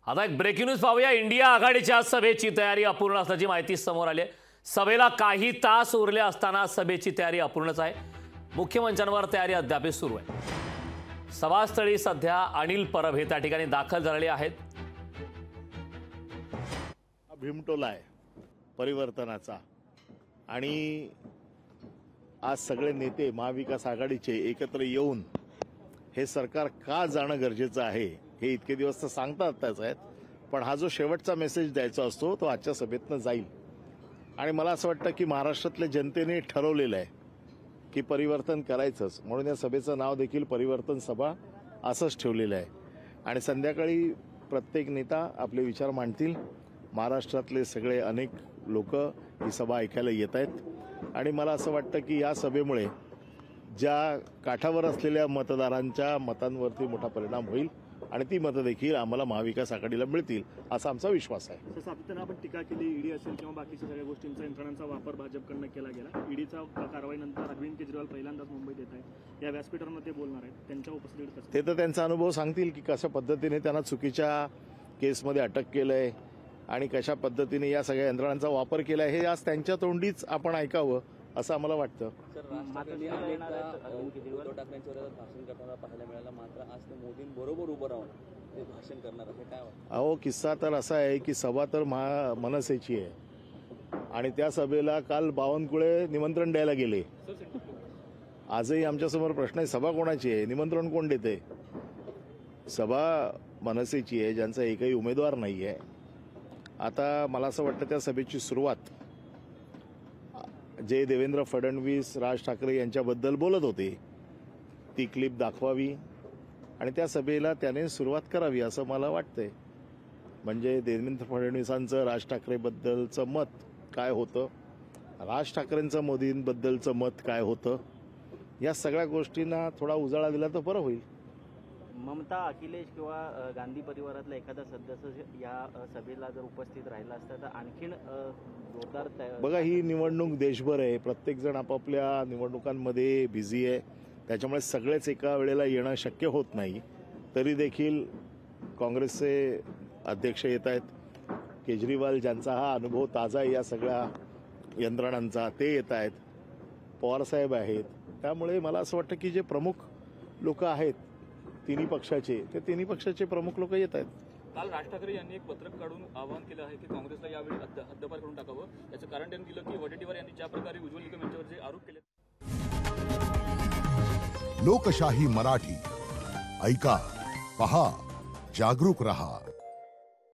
आता एक breaking news पाहूया। इंडिया आघाडीच्या सभेची तयारी अपूर्ण असल्याची माहिती समोर आली आहे। सभेला काही तास उरले असताना सभेची तयारी अपूर्णच आहे। मुख्य मंचांवर तयारी अद्याप सुरू आहे। सभास्थळी सध्या अनिल परब हे त्या ठिकाणी दाखल झालेले आहेत। भीमटोला आहे परिवर्तनाचा आणि आज सगळे नेते महाविकास आघाडीचे एकत्र येऊन हे सरकार का जाणं गरजेचं आहे हे इतके दिवस तर सांगतातच आहेत, पण हा जो शेवटचा मेसेज द्यायचा असतो तो आजच्या सभेतनं जाईल। आणि मला असं वाटतं की महाराष्ट्रातल्या जनतेने ठरवलेलं आहे की परिवर्तन करायचंच, म्हणून या सभेचं नाव देखील परिवर्तन सभा असंच ठेवलेलं आहे। आणि संध्याकाळी प्रत्येक नेता आपले विचार मांडतील। महाराष्ट्रातले सगळे अनेक लोक ही सभा ऐकायला येत आहेत आणि मला असं वाटतं की या सभेमुळे ज्या काठावर असलेल्या मतदारांच्या मतांवरती मोठा परिणाम होईल आणि ती मतं देखील आम्हाला महाविकास आघाडीला मिळतील असा आमचा विश्वास आहे। सातत्यानं आपण टीका केली, ईडी असेल किंवा बाकीच्या सगळ्या गोष्टींचा यंत्रणांचा वापर भाजपकडनं केला गेला। ईडीचा कारवाईनंतर अरविंद केजरीवाल पहिल्यांदाच मुंबईत येत आहेत, या व्यासपीठावर ते बोलणार आहेत, त्यांच्या उपस्थितीत ते तर त्यांचा अनुभव सांगतील की कशा पद्धतीने त्यांना चुकीच्या केसमध्ये अटक केलंय आणि कशा पद्धतीने या सगळ्या यंत्रणांचा वापर केलाय हे आज त्यांच्या तोंडीच आपण ऐकावं असं आम्हाला वाटतं। उद्धव ठाकरेंच्या भाषण करताना पाहायला मिळालं, मात्र आज ते मोदींबरोबर उभं राहून ते भाषण करणार आहे, काय वाटतं? अहो, किस्सा तर असा आहे की सभा तर मनसेची आहे आणि त्या सभेला काल बावनकुळे निमंत्रण द्यायला गेले। आजही आमच्यासमोर प्रश्न आहे, सभा कोणाची आहे, निमंत्रण कोण देते? सभा मनसेची आहे, ज्यांचा एकही उमेदवार नाही आहे। आता मला असं वाटतं त्या सभेची सुरुवात जे देवेंद्र फडणवीस राज ठाकरे यांच्याबद्दल बोलत होते ती क्लिप दाखवावी आणि त्या सभेला त्याने सुरुवात करावी असं मला वाटतंय। म्हणजे देवेंद्र फडणवीसांचं राज ठाकरेबद्दलचं मत काय होतं, राज ठाकरेंचं मोदींबद्दलचं मत काय होतं, या सगळ्या गोष्टींना थोडा उजाळा दिला तर बरं होईल। ममता, अखिलेश किंवा गांधी परिवारातला एखादा सदस्य या सभेला जर उपस्थित राहिला असता तर आणखीन जोरदार बघा, ही निवडणूक देशभर आहे, प्रत्येक जण आपापल्या निवडणुकांमध्ये बिझी आहे, त्याच्यामुळे सगळेच एका वेळेला येणं शक्य होत नाही। तरी देखील काँग्रेसचे अध्यक्ष येत आहेत, केजरीवाल ज्यांचा हा अनुभव ताजा आहे या सगळ्या यंत्रणांचा ते येत आहेत, पवारसाहेब आहेत। त्यामुळे मला असं वाटतं की जे प्रमुख लोक आहेत तिन्ही पक्षाचे, ते तिन्ही पक्षाचे प्रमुख लोक येत आहेत। काल राज ठाकरे यांनी एक पत्रक काढून आवाहन केलं आहे की काँग्रेसला यावेळी हद्दपार करून टाकावं। याचं कारण त्यांनी दिलं की वडेट्टीवार यांनी ज्या प्रकारे उज्ज्वल निकम यांच्यावर जे आरोप केले। लोकशाही मराठी ऐका, पहा, जागरूक रहा।